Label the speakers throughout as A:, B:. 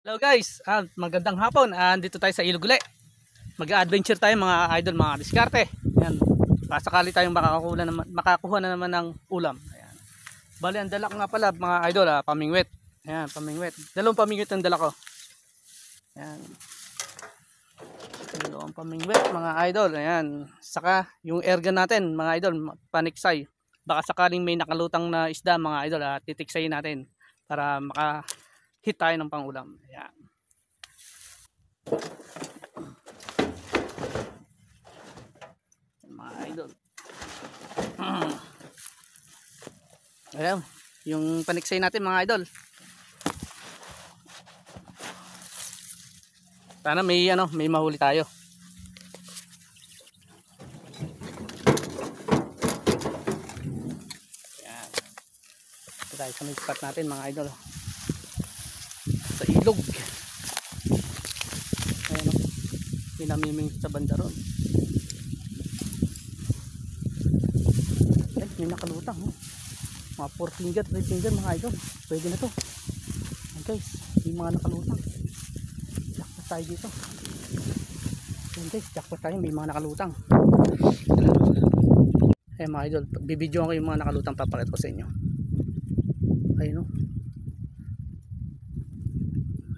A: Hello guys, magandang hapon. Dito tayo sa Ilog uli. Mag-adventure tayo mga idol, mga diskarte. Ayan. Pasakali tayong makakuha na naman ng ulam. Ayan. Bali, ang dala ko nga pala mga idol, pamingwit. Ayan, pamingwit. Dalawang pamingwit ang dala ko. Ayan. Dalawang pamingwit mga idol. Ayan. Saka yung airgun natin mga idol, paniksay. Baka sakaling may nakalutang na isda mga idol, titiksayin natin para maka-hit tayo ng pangulam. Ayan. Mga idol. Ayan, yung paniksay natin mga idol. Sana may mahuli tayo. Ayan. Ito tayo sa may spot natin mga idol. Sa ilog. Ayan o. May namiming sa banda ron. Ay, may nakalutang. Mga 4 finger, 3 finger mga idol. Pwede na to. Ayan guys, may mga nakalutang. Jackpot tayo dito. Ayan guys, jackpot tayo. May mga nakalutang. Ayan mga idol, bibidyoan ko yung mga nakalutang, papakita ko sa inyo. Ayun o.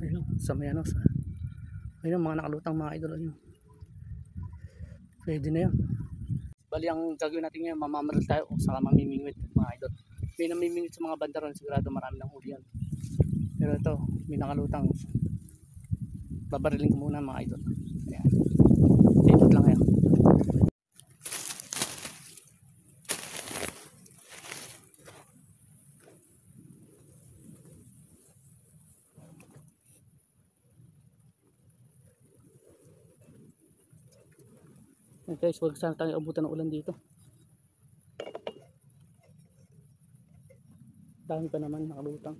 A: Ayun o, sa may ano. Ayun o, mga nakalutang mga idol. Ayun. Pwede na yan. Bali ang gagawin natin ngayon, mamamaril tayo o saka mamimingwit mga idol. May namimingwit sa mga bandaron, sigurado marami ng huli yan. Pero ito, may nakalutang. Babarilin ko muna mga idol. Ayan. Ikot lang yan. Okay, guys, huwag sana tayo abutan ng ulan dito. Dami pa naman nakalutang.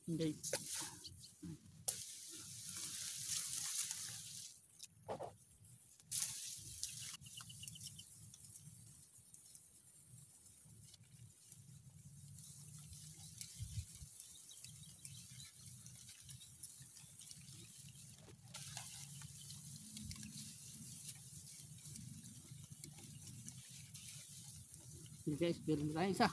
A: Okay. Okay guys, meron tayo isa.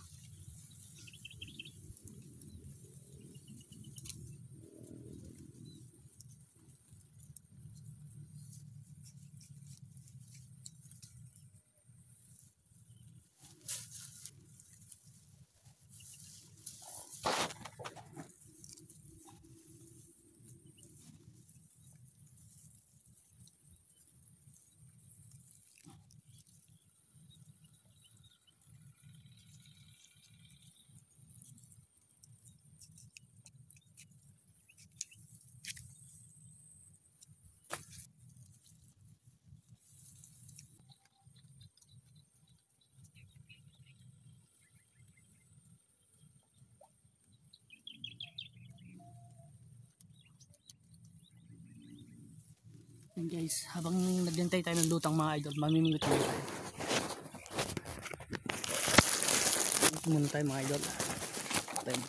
A: Yan guys, habang naghintay tayo ng lutang mga idol, mamimingwit muna tayo. Ito muna tayo mga idol. Tayo.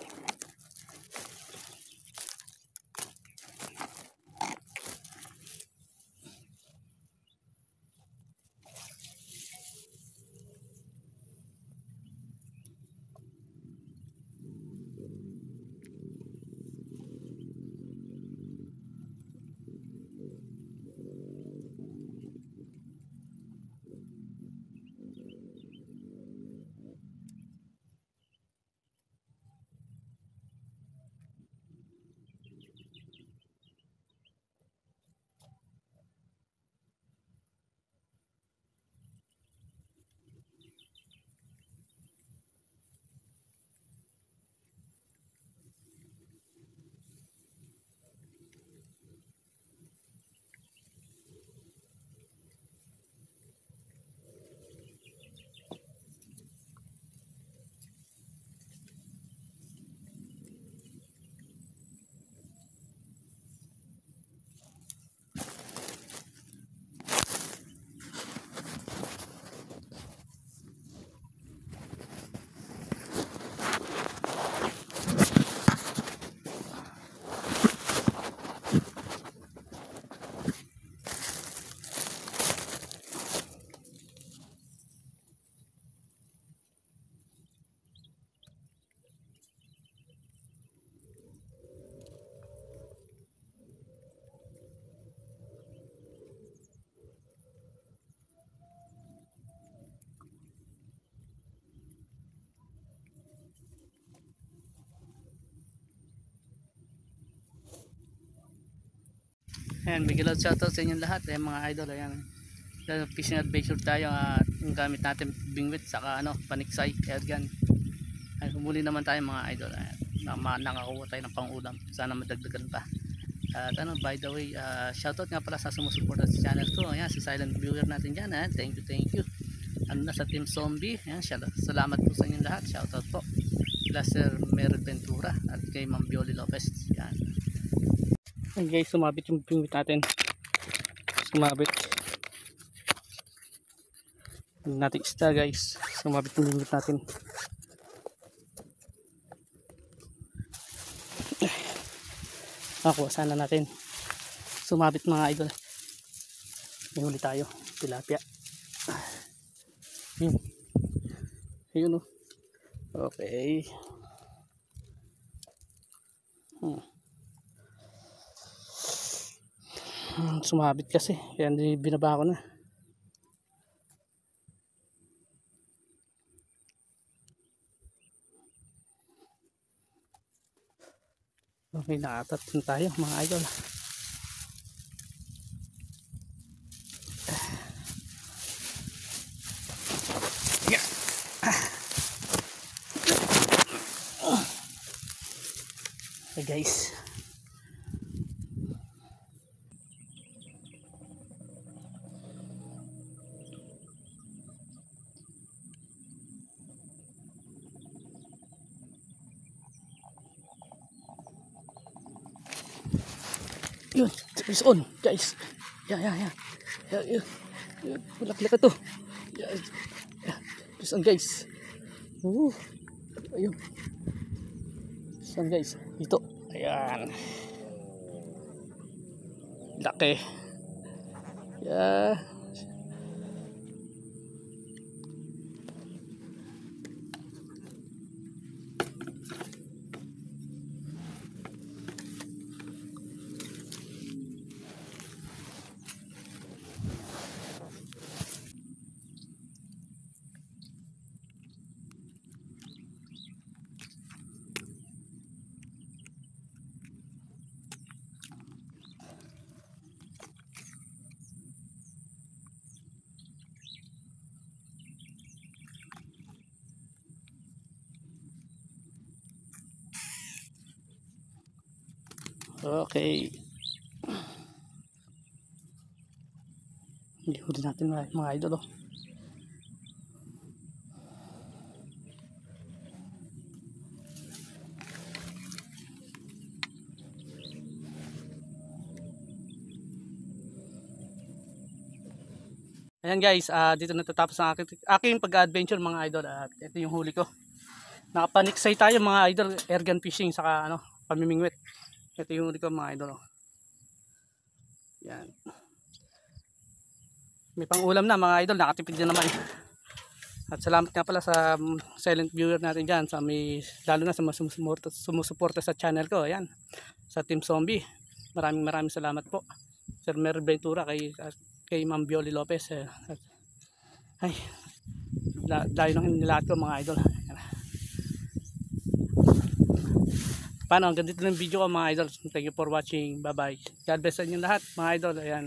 A: Ayan, big love shoutout sa inyong lahat. Ayan mga idol, ayan. Fishing adventure tayo at yung gamit natin bingwit saka paniksay, airgun. Ayan, humuli naman tayo mga idol. Ayan, nakakuha tayo ng pangulam. Sana madagdagan pa. At by the way, shoutout nga pala sa sumusuporta sa channel ko. Ayan, si silent viewer natin dyan. Ayan, thank you. Sa Team Zombie. Ayan, salamat po sa inyong lahat. Shoutout po. Kila Sir Meron Ventura at kay Ma'am Bioli Lopez. Ayan. Ayan guys, sumabit yung bingwit natin. Sumabit. Hindi natin isda guys. Sumabit yung bingwit natin. Nakuha sana natin. Sumabit mga idol. May huli tayo. Tilapia. Ayun. Ayun o. Okay. Sumabit kasi. Kaya hindi binaba ko na. Okay, nakatat na tayo mga idol. Okay guys. Yun, it's on guys. Yeah. Malaki to. Yeah. It's on guys. Ayun. It's on guys. Ito. Ayan. Laki. Yeah. Okay. Hindi huli natin mga idol. Ayan guys, dito natatapos ang aking pag-adventure mga idol. At ito yung huli ko. Nakapaniksay tayo mga idol, airgun fishing saka ano, pamimingwit. Ito yung huli ko mga idol. Yan. May pang-ulam na mga idol, nakatipid na naman. At salamat nga pala sa silent viewer natin dyan, sa lalo na sa mga sumusuporta sa channel ko. Ayan, sa Team Zombie. Maraming salamat po. Sir Mer Ventura, kay Ma'am Violi Lopez. Ay, dahil nang nilahat ko mga idol. Paano, hanggang dito ng video ko mga idol. Thank you for watching. Bye bye. God bless sa inyo lahat mga idol. Ayan.